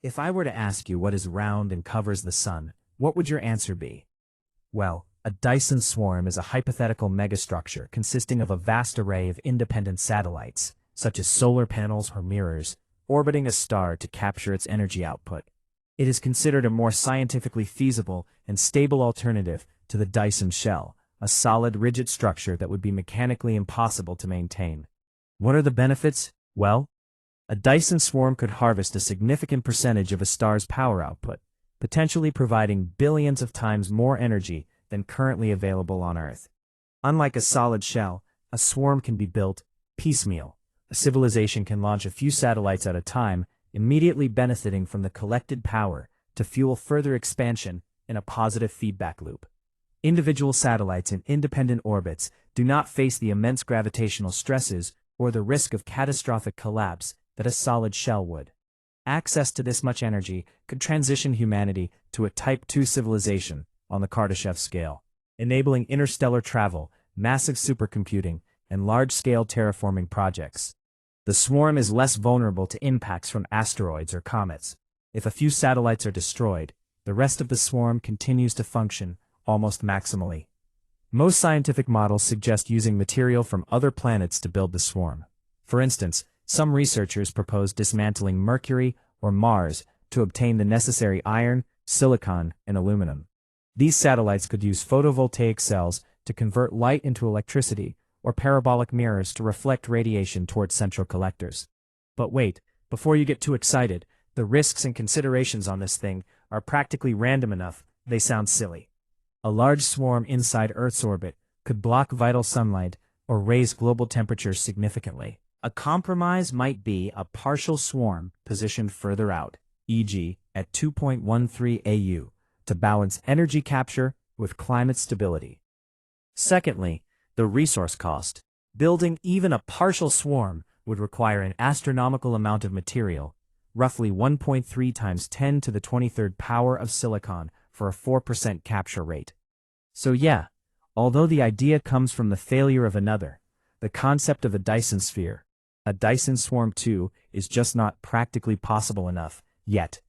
If I were to ask you what is round and covers the sun, what would your answer be? Well, a Dyson swarm is a hypothetical megastructure consisting of a vast array of independent satellites, such as solar panels or mirrors, orbiting a star to capture its energy output. It is considered a more scientifically feasible and stable alternative to the Dyson shell, a solid, rigid structure that would be mechanically impossible to maintain. What are the benefits? Well, a Dyson swarm could harvest a significant percentage of a star's power output, potentially providing billions of times more energy than currently available on Earth. Unlike a solid shell, a swarm can be built piecemeal. A civilization can launch a few satellites at a time, immediately benefiting from the collected power to fuel further expansion in a positive feedback loop. Individual satellites in independent orbits do not face the immense gravitational stresses or the risk of catastrophic collapse that a solid shell would. Access to this much energy could transition humanity to a Type II civilization on the Kardashev scale, enabling interstellar travel, massive supercomputing, and large-scale terraforming projects. The swarm is less vulnerable to impacts from asteroids or comets. If a few satellites are destroyed, the rest of the swarm continues to function almost maximally. Most scientific models suggest using material from other planets to build the swarm. For instance, some researchers propose dismantling Mercury or Mars to obtain the necessary iron, silicon, and aluminum. These satellites could use photovoltaic cells to convert light into electricity, or parabolic mirrors to reflect radiation towards central collectors. But wait, before you get too excited, the risks and considerations on this thing are practically random enough they sound silly. A large swarm inside Earth's orbit could block vital sunlight or raise global temperatures significantly. A compromise might be a partial swarm positioned further out, e.g. at 2.13 AU, to balance energy capture with climate stability. Secondly, the resource cost. Building even a partial swarm would require an astronomical amount of material, roughly 1.3 times 10 to the 23rd power of silicon for a 4% capture rate. So yeah, although the idea comes from the failure of another, the concept of a Dyson sphere, a Dyson swarm 2, is just not practically possible enough yet.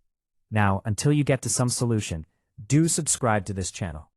Now, until you get to some solution, do subscribe to this channel.